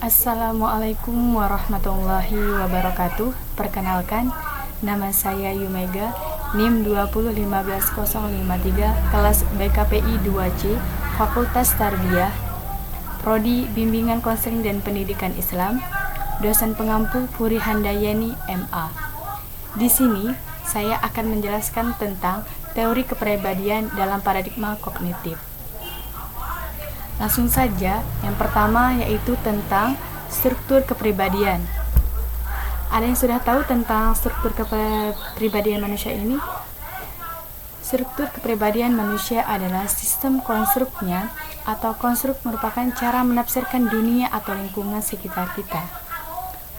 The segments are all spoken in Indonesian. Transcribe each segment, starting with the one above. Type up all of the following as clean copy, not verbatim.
Assalamualaikum warahmatullahi wabarakatuh. Perkenalkan, nama saya Yumega, NIM 2015053, kelas BKPI 2C, Fakultas Tarbiyah, Prodi Bimbingan Konseling dan Pendidikan Islam, dosen pengampu Puri Handayani, MA. Di sini, saya akan menjelaskan tentang teori kepribadian dalam paradigma kognitif. Langsung saja, yang pertama yaitu tentang struktur kepribadian. Ada yang sudah tahu tentang struktur kepribadian manusia ini? Struktur kepribadian manusia adalah sistem konstruknya, atau konstruk merupakan cara menafsirkan dunia atau lingkungan sekitar kita.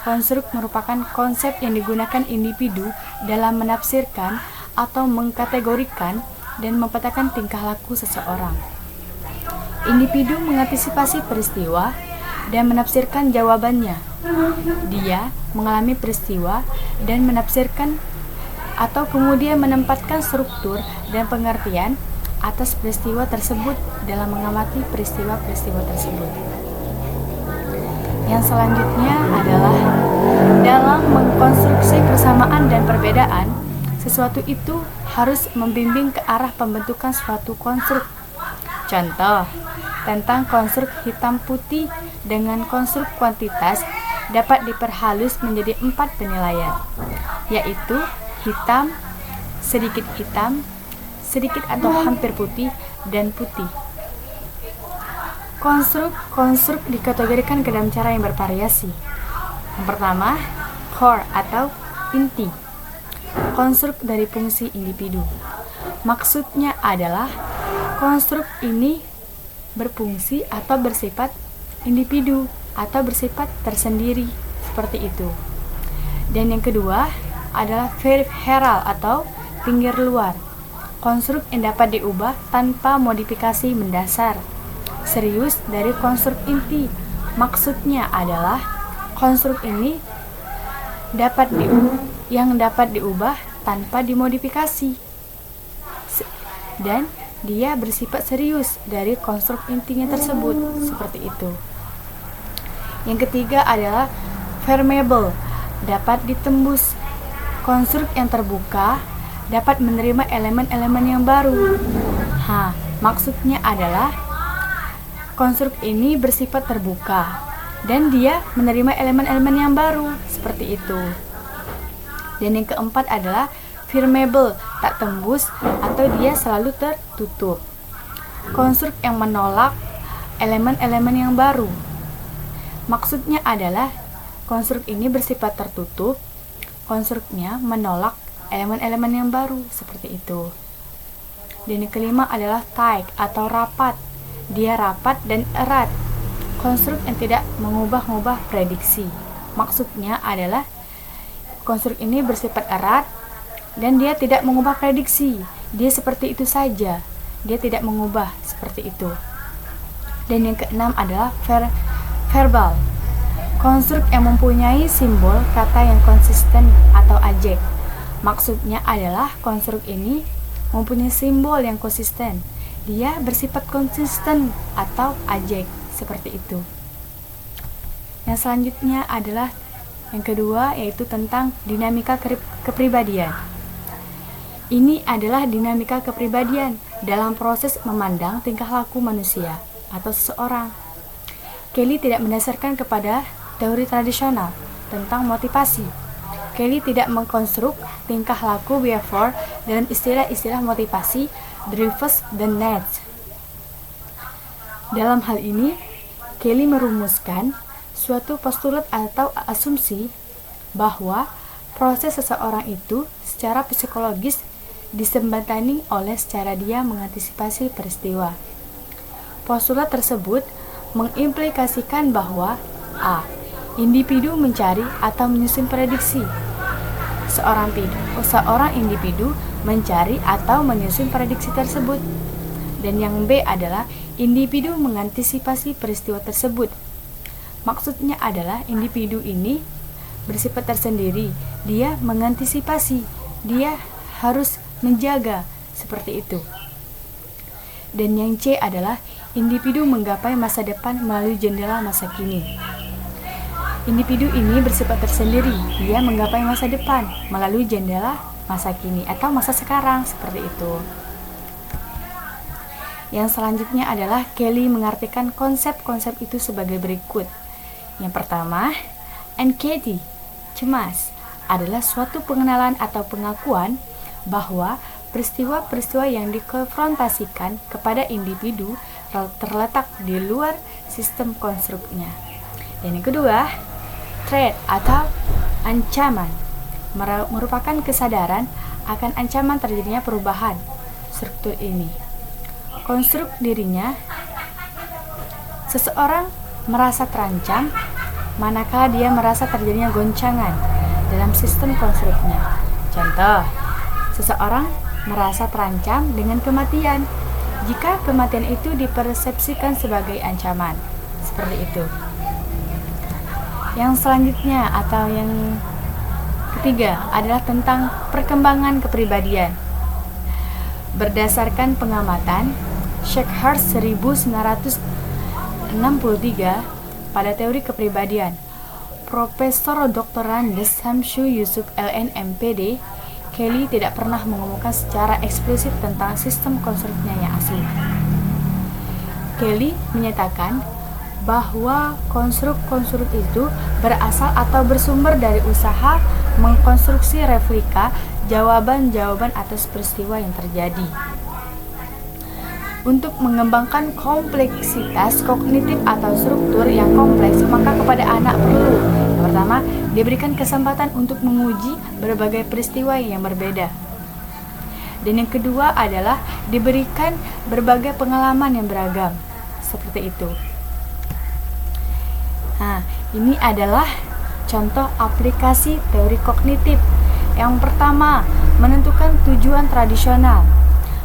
Konstruk merupakan konsep yang digunakan individu dalam menafsirkan atau mengkategorikan dan memetakan tingkah laku seseorang. Individu mengantisipasi peristiwa dan menafsirkan jawabannya. Dia mengalami peristiwa dan menafsirkan atau kemudian menempatkan struktur dan pengertian atas peristiwa tersebut dalam mengamati peristiwa-peristiwa tersebut. Yang selanjutnya adalah dalam mengkonstruksi persamaan dan perbedaan, sesuatu itu harus membimbing ke arah pembentukan suatu konstruk. Contoh, tentang konstruk hitam putih dengan konstruk kuantitas dapat diperhalus menjadi 4 penilaian, yaitu hitam, sedikit atau hampir putih, dan putih. Konstruk dikategorikan ke dalam cara yang bervariasi. Yang pertama, core atau inti, konstruk dari fungsi individu. Maksudnya adalah konstruk ini berfungsi atau bersifat individu atau bersifat tersendiri, seperti itu. Dan yang kedua adalah peripheral atau pinggir luar, konstruk yang dapat diubah tanpa modifikasi mendasar. Serius dari konstruk inti, maksudnya adalah konstruk ini dapat diubah tanpa dimodifikasi, dan dia bersifat serius dari konstruk intinya tersebut, seperti itu. Yang ketiga adalah permeable, dapat ditembus. Konstruk yang terbuka dapat menerima elemen-elemen yang baru. Maksudnya adalah konstruk ini bersifat terbuka dan dia menerima elemen-elemen yang baru, seperti itu. Dan yang keempat adalah permeable, tak tembus atau dia selalu tertutup. Konstruk yang menolak elemen-elemen yang baru. Maksudnya adalah konstruk ini bersifat tertutup, konstruknya menolak elemen-elemen yang baru, seperti itu. Dan yang kelima adalah tight atau rapat. Dia rapat dan erat. Konstruk yang tidak mengubah-ubah prediksi. Maksudnya adalah konstruk ini bersifat erat dan dia tidak mengubah prediksi. Dia seperti itu saja. Dia tidak mengubah, seperti itu. Dan yang keenam adalah verbal. Konstruk yang mempunyai simbol kata yang konsisten atau ajek. Maksudnya adalah konstruk ini mempunyai simbol yang konsisten. Dia bersifat konsisten atau ajek, seperti itu. Yang selanjutnya adalah yang kedua, yaitu tentang dinamika kepribadian. Ini adalah dinamika kepribadian dalam proses memandang tingkah laku manusia atau seseorang. Kelly tidak mendasarkan kepada teori tradisional tentang motivasi. Kelly tidak mengkonstruk tingkah laku behavior dalam istilah-istilah motivasi, drivers, dan needs. Dalam hal ini, Kelly merumuskan suatu postulat atau asumsi bahwa proses seseorang itu secara psikologis disembantani oleh cara dia mengantisipasi peristiwa. Postulat tersebut mengimplikasikan bahwa A. Individu mencari atau menyusun prediksi. Seorang individu mencari atau menyusun prediksi tersebut. Dan yang B adalah individu mengantisipasi peristiwa tersebut. Maksudnya adalah individu ini bersifat tersendiri. Dia mengantisipasi. Dia harus menjaga, seperti itu. Dan yang C adalah individu menggapai masa depan melalui jendela masa kini. Individu ini bersifat tersendiri. Dia menggapai masa depan melalui jendela masa kini atau masa sekarang, seperti itu. Yang selanjutnya adalah Kelly mengartikan konsep-konsep itu sebagai berikut. Yang pertama, anxiety, cemas, adalah suatu pengenalan atau pengakuan bahwa peristiwa-peristiwa yang dikonfrontasikan kepada individu terletak di luar sistem konstruknya. Dan yang kedua, threat atau ancaman, merupakan kesadaran akan ancaman terjadinya perubahan struktur ini. Konstruk dirinya, seseorang merasa terancam manakala dia merasa terjadinya goncangan dalam sistem konstruknya. Contoh, seseorang merasa terancam dengan kematian jika kematian itu dipersepsikan sebagai ancaman. Seperti itu. Yang selanjutnya atau yang ketiga adalah tentang perkembangan kepribadian. Berdasarkan pengamatan Shekhar 1963 pada teori kepribadian, Profesor Dr. Randes Samsu Yusuf LN.MPD, Kelly tidak pernah mengumumkan secara eksplisit tentang sistem konstruknya yang asli. Kelly menyatakan bahwa konstruk-konstruk itu berasal atau bersumber dari usaha mengkonstruksi replika jawaban-jawaban atas peristiwa yang terjadi. Untuk mengembangkan kompleksitas kognitif atau struktur yang kompleks, maka kepada anak perlu, yang pertama, diberikan kesempatan untuk menguji berbagai peristiwa yang berbeda. Dan yang kedua adalah diberikan berbagai pengalaman yang beragam. Seperti itu. Nah, ini adalah contoh aplikasi teori kognitif. Yang pertama, menentukan tujuan tradisional.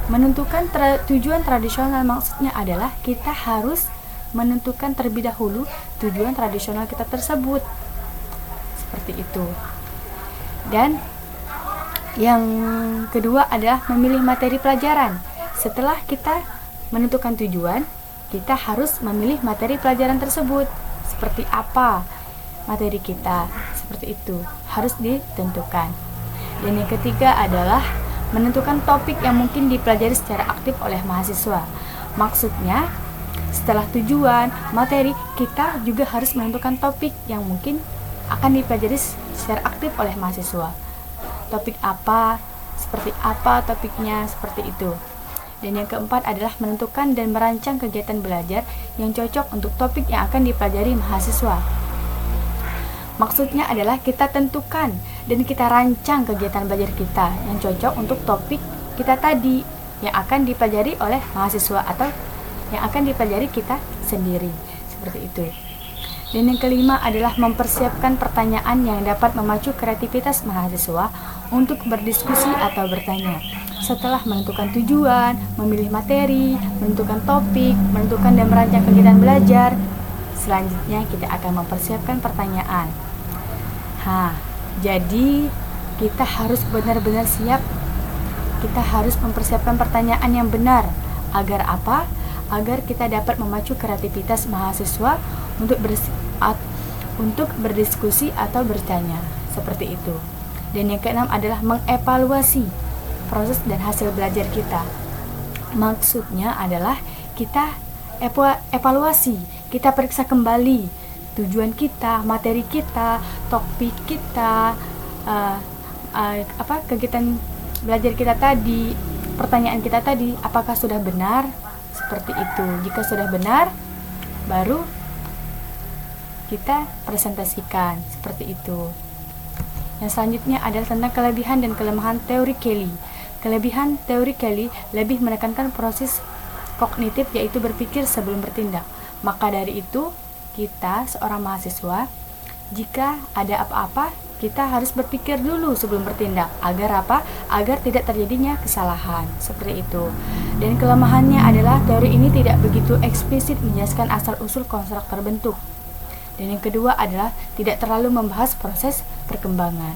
Menentukan tujuan tradisional maksudnya adalah kita harus menentukan terlebih dahulu tujuan tradisional kita tersebut. Seperti itu. Dan yang kedua adalah memilih materi pelajaran. Setelah kita menentukan tujuan, kita harus memilih materi pelajaran tersebut. Seperti apa materi kita, seperti itu harus ditentukan. Dan yang ketiga adalah menentukan topik yang mungkin dipelajari secara aktif oleh mahasiswa. Maksudnya, setelah tujuan, materi, kita juga harus menentukan topik yang mungkin akan dipelajari secara aktif oleh mahasiswa. Topik apa, seperti apa topiknya, seperti itu. Dan yang keempat adalah menentukan dan merancang kegiatan belajar yang cocok untuk topik yang akan dipelajari mahasiswa. Maksudnya adalah kita tentukan dan kita rancang kegiatan belajar kita yang cocok untuk topik kita tadi yang akan dipelajari oleh mahasiswa atau yang akan dipelajari kita sendiri. Seperti itu. Dan yang kelima adalah mempersiapkan pertanyaan yang dapat memacu kreativitas mahasiswa untuk berdiskusi atau bertanya. Setelah menentukan tujuan, memilih materi, menentukan topik, menentukan dan merancang kegiatan belajar, selanjutnya kita akan mempersiapkan pertanyaan. Jadi kita harus benar-benar siap. Kita harus mempersiapkan pertanyaan yang benar. Agar apa? Agar kita dapat memacu kreativitas mahasiswa untuk berdiskusi atau bertanya. Seperti itu. Dan yang keenam adalah mengevaluasi proses dan hasil belajar kita. Maksudnya adalah kita evaluasi, kita periksa kembali tujuan kita, materi kita, topik kita, kegiatan belajar kita tadi, pertanyaan kita tadi, apakah sudah benar? Seperti itu. Jika sudah benar, baru kita presentasikan. Seperti itu. Yang selanjutnya adalah tentang kelebihan dan kelemahan teori Kelly. Kelebihan teori Kelly lebih menekankan proses kognitif, yaitu berpikir sebelum bertindak. Maka dari itu, kita seorang mahasiswa, jika ada apa-apa, kita harus berpikir dulu sebelum bertindak. Agar apa? Agar tidak terjadinya kesalahan. Seperti itu. Dan kelemahannya adalah teori ini tidak begitu eksplisit menjelaskan asal-usul konstruk terbentuk. Dan yang kedua adalah tidak terlalu membahas proses perkembangan.